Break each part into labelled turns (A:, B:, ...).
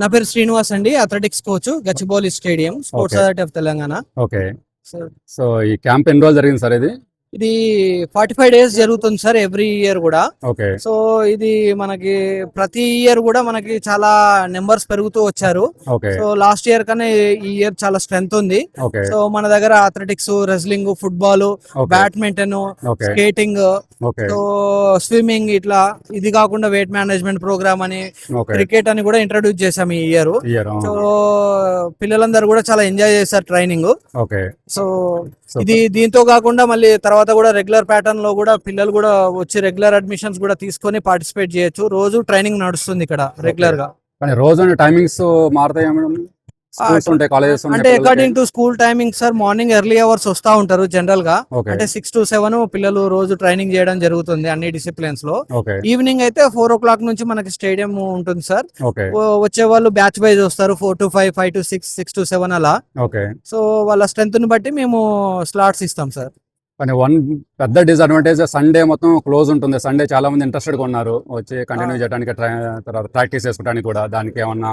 A: నా పేరు శ్రీనివాస్ అండి. Athletics coach Gachibowli stadium sports
B: okay.
A: Authority of Telangana.
B: Okay.
A: Sir
B: so, ఈ క్యాంప్ ఎన్ని రోజులు జరిగింది సార్ ఇది?
A: ఇది 45 డేస్ జరుగుతుంది సార్ ఎవ్రీ ఇయర్ కూడా.
B: ఓకే.
A: సో ఇది మనకి ప్రతి ఇయర్ కూడా మనకి చాలా నెంబర్స్ పెరుగుతూ వచ్చారు.
B: ఓకే.
A: సో లాస్ట్ ఇయర్ కన్నా ఈ ఇయర్ చాలా స్ట్రెంత్ ఉంది.
B: ఓకే.
A: సో మన దగ్గర athletics, wrestling, football,
B: okay.
A: Badminton,
B: okay.
A: Skating,
B: okay.
A: So swimming, ఇట్లా ఇది కాకుండా వెయిట్ మేనేజ్మెంట్ ప్రోగ్రామ్ అని,
B: ఓకే.
A: క్రికెట్ అని కూడా ఇంట్రడ్యూస్ చేసాం ఈ ఇయర్.
B: ఇయర్.
A: సో పిల్లలందరూ కూడా చాలా ఎంజాయ్ చేశారు ట్రైనింగ్.
B: ఓకే.
A: So
B: super.
A: ఇది దీంతో కాకుండా మళ్ళీ తర్వాత కూడా రెగ్యులర్ ప్యాటర్న్ లో కూడా పిల్లలు కూడా వచ్చి రెగ్యులర్ అడ్మిషన్స్ కూడా తీసుకొని పార్టిసిపేట్ చేయొచ్చు. రోజు ట్రైనింగ్ నడుస్తుంది ఇక్కడ రెగ్యులర్ గా.
B: కానీ రోజు టైమింగ్స్ మారుతాయి మేడం? స్కూల్స్ ఉంటాయి, కాలేజెస్
A: అంటే according to school timing sir, morning early hours వస్తా ఉంటారు జనరల్ గా.
B: ఓకే.
A: అంటే 6 to 7 పిల్లలు రోజు ట్రైనింగ్ చేయడం జరుగుతుంది అన్ని డిసిప్లిన్స్ లో.
B: ఓకే.
A: ఈవినింగ్ అయితే 4 o'clock నుంచి మనకి స్టేడియం ఉంటుంది సార్.
B: ఓకే.
A: వచ్చే వాళ్ళు బ్యాచ్ వైజ్ వస్తారు, 4 to 5, 5 to 6, 6 to 7 అలా.
B: ఓకే.
A: సో వాళ్ళ స్ట్రెంత్ ని బట్టి మేము స్లాట్స్ ఇస్తాం సార్.
B: కానీ వన్ పెద్ద డిసడ్వాంటేజ్, సండే మొత్తం క్లోజ్ ఉంటుంది. సండే చాలా మంది ఇంట్రెస్టెడ్ గా ఉన్నారు వచ్చి కంటిన్యూ చేయడానికి, తర్వాత ప్రాక్టీస్ చేసుకోవడానికి కూడా. దానికి ఏమన్నా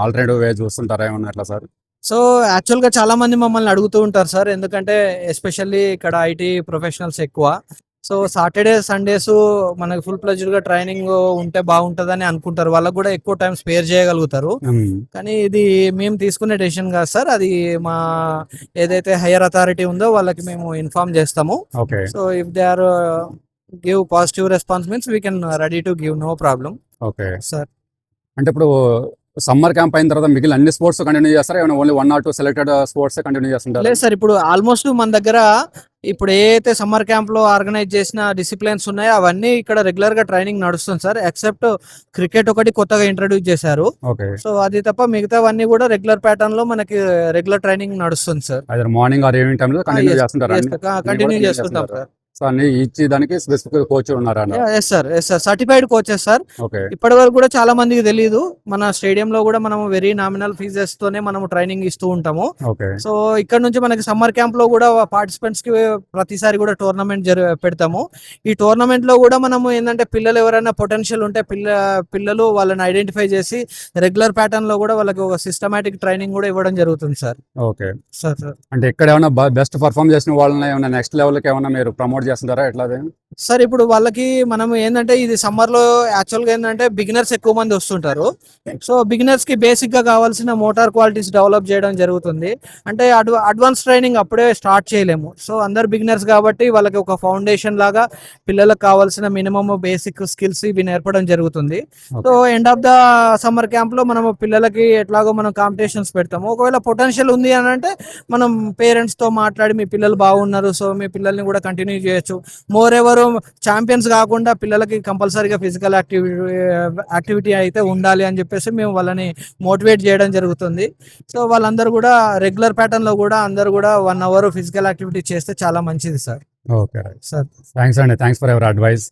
B: ఆల్టర్నేటివ్ వే చూస్తుంటారా ఏమన్నా ఎట్లా సార్?
A: సో యాక్చువల్ గా చాలా మంది మమ్మల్ని అడుగుతూ ఉంటారు సార్, ఎందుకంటే ఎస్పెషల్లీ ఇక్కడ ఐటీ ప్రొఫెషనల్స్ ఎక్కువ. సో సాటర్డే సండేస్ మనకి ఫుల్ ప్లెజ్డ్ గా ట్రైనింగ్ ఉంటే బాగుంటదని అనుకుంటారు. వాళ్ళకు కూడా ఎక్కువ టైం స్పేర్ చేయగలుగుతారు. కానీ ఇది మేము తీసుకునే డెసిషన్ కాదు సార్, అది మా ఏదైతే హైయర్ అథారిటీ ఉందో వాళ్ళకి మేము ఇన్ఫార్మ్ చేస్తాము.
B: Okay.
A: So if they are give positive response means we can ready to give, no problem
B: okay
A: sir.
B: అంటే ఇప్పుడు సమ్మర్ క్యాంప్ అయిన తర్వాత మిగిలిన అన్ని స్పోర్ట్స్ కంటిన్యూ చేస్తారా? ఏమైనా only 1 or 2 selected sports continue చేస్తుంటారు?
A: లేదు సార్, ఇప్పుడు ఆల్మోస్ట్ మన దగ్గర ఇప్పుడు ఏ అయితే సమ్మర్ క్యాంప్ లో ఆర్గనైజ్ చేసిన డిసిప్లిన్స్ ఉన్నాయో అవన్నీ ఇక్కడ రెగ్యులర్ గా ట్రైనింగ్ నడుస్తుంది సార్. ఎక్సెప్ట్ క్రికెట్ ఒకటి కొత్తగా ఇంట్రడ్యూస్ చేశారు.
B: ఓకే.
A: సో అది తప్ప మిగతావన్నీ కూడా రెగ్యులర్ ప్యాటర్న్ లో మనకి రెగ్యులర్ ట్రైనింగ్ నడుస్తుంది సార్.
B: అదే మార్నింగ్ ఆర్ ఈవినింగ్ టైంలో కంటిన్యూ చేస్తుంటారు?
A: కంటిన్యూ చేస్తుంటాం సార్.
B: సో అన్ని ఇచ్చి దానికి స్పెసిఫిక్ కోచ్ ఉన్నారా?
A: Yes sir, certified coaches sir.
B: Okay.
A: ఇప్పటి వరకు కూడా చాలా మందికి తెలియదు, మన స్టేడియం లో కూడా మనం వెరీ నామినల్ ఫీజెస్ తోనే మనం ట్రైనింగ్ ఇస్తూ ఉంటాము.
B: ఓకే.
A: సో ఇక్కడ నుంచి మనకి సమ్మర్ క్యాంప్ లో కూడా పార్టిసిపెంట్స్ కి ప్రతిసారి కూడా టోర్నమెంట్ పెడతాము. ఈ టోర్నమెంట్ లో కూడా మనము ఏంటంటే పిల్లలు ఎవరైనా పొటెన్షియల్ ఉంటే పిల్లలు వాళ్ళని ఐడెంటిఫై చేసి రెగ్యులర్ ప్యాటర్న్ లో కూడా వాళ్ళకి ఒక సిస్టమాటిక్ ట్రైనింగ్ కూడా ఇవ్వడం జరుగుతుంది సార్.
B: ఓకే
A: సార్
B: అంటే ఇక్కడ ఏమైనా బెస్ట్ పర్ఫార్మ్ చేసిన వాళ్ళని ఏమైనా నెక్స్ట్ లెవెల్కి ఏమైనా మీరు ప్రమోట్ చేస్తుంటారా ఎట్లా?
A: సార్ ఇప్పుడు వాళ్ళకి మనం ఏంటంటే ఇది సమ్మర్ లో యాక్చువల్ గా ఏంటంటే బిగినర్స్ ఎక్కువ మంది వస్తుంటారు. సో బిగినర్స్ కి బేసిక్ గా కావాల్సిన మోటార్ క్వాలిటీస్ డెవలప్ చేయడం జరుగుతుంది. అంటే అడ్వాన్స్ ట్రైనింగ్ అప్పుడే స్టార్ట్ చేయలేము. సో అందరు బిగినర్స్ కాబట్టి వాళ్ళకి ఒక ఫౌండేషన్ లాగా పిల్లలకు కావాల్సిన మినిమం బేసిక్ స్కిల్స్ ఇవి నేర్పడం జరుగుతుంది. So end of the summer camp లో మనం పిల్లలకి ఎట్లాగో మనం కాంపిటీషన్స్ పెడతాము. ఒకవేళ పొటెన్షియల్ ఉంది అని అంటే మనం పేరెంట్స్ తో మాట్లాడి మీ పిల్లలు బాగున్నారు, సో మీ పిల్లల్ని కూడా కంటిన్యూ చేయొచ్చు. మోర్ ఎవరు ఛాంపియన్స్ కాకుండా పిల్లలకి కంపల్సరీగా ఫిజికల్ యాక్టివిటీ అయితే ఉండాలి అని చెప్పేసి మేము వాళ్ళని మోటివేట్ చేయడం జరుగుతుంది. సో వాళ్ళందరూ కూడా రెగ్యులర్ ప్యాటర్న్ లో కూడా అందరూ కూడా 1 hour ఫిజికల్ యాక్టివిటీ చేస్తే చాలా మంచిది సార్.
B: ఓకే
A: సార్
B: థ్యాంక్స్ అండి, థ్యాంక్స్ ఫర్ యువర్ అడ్వైస్.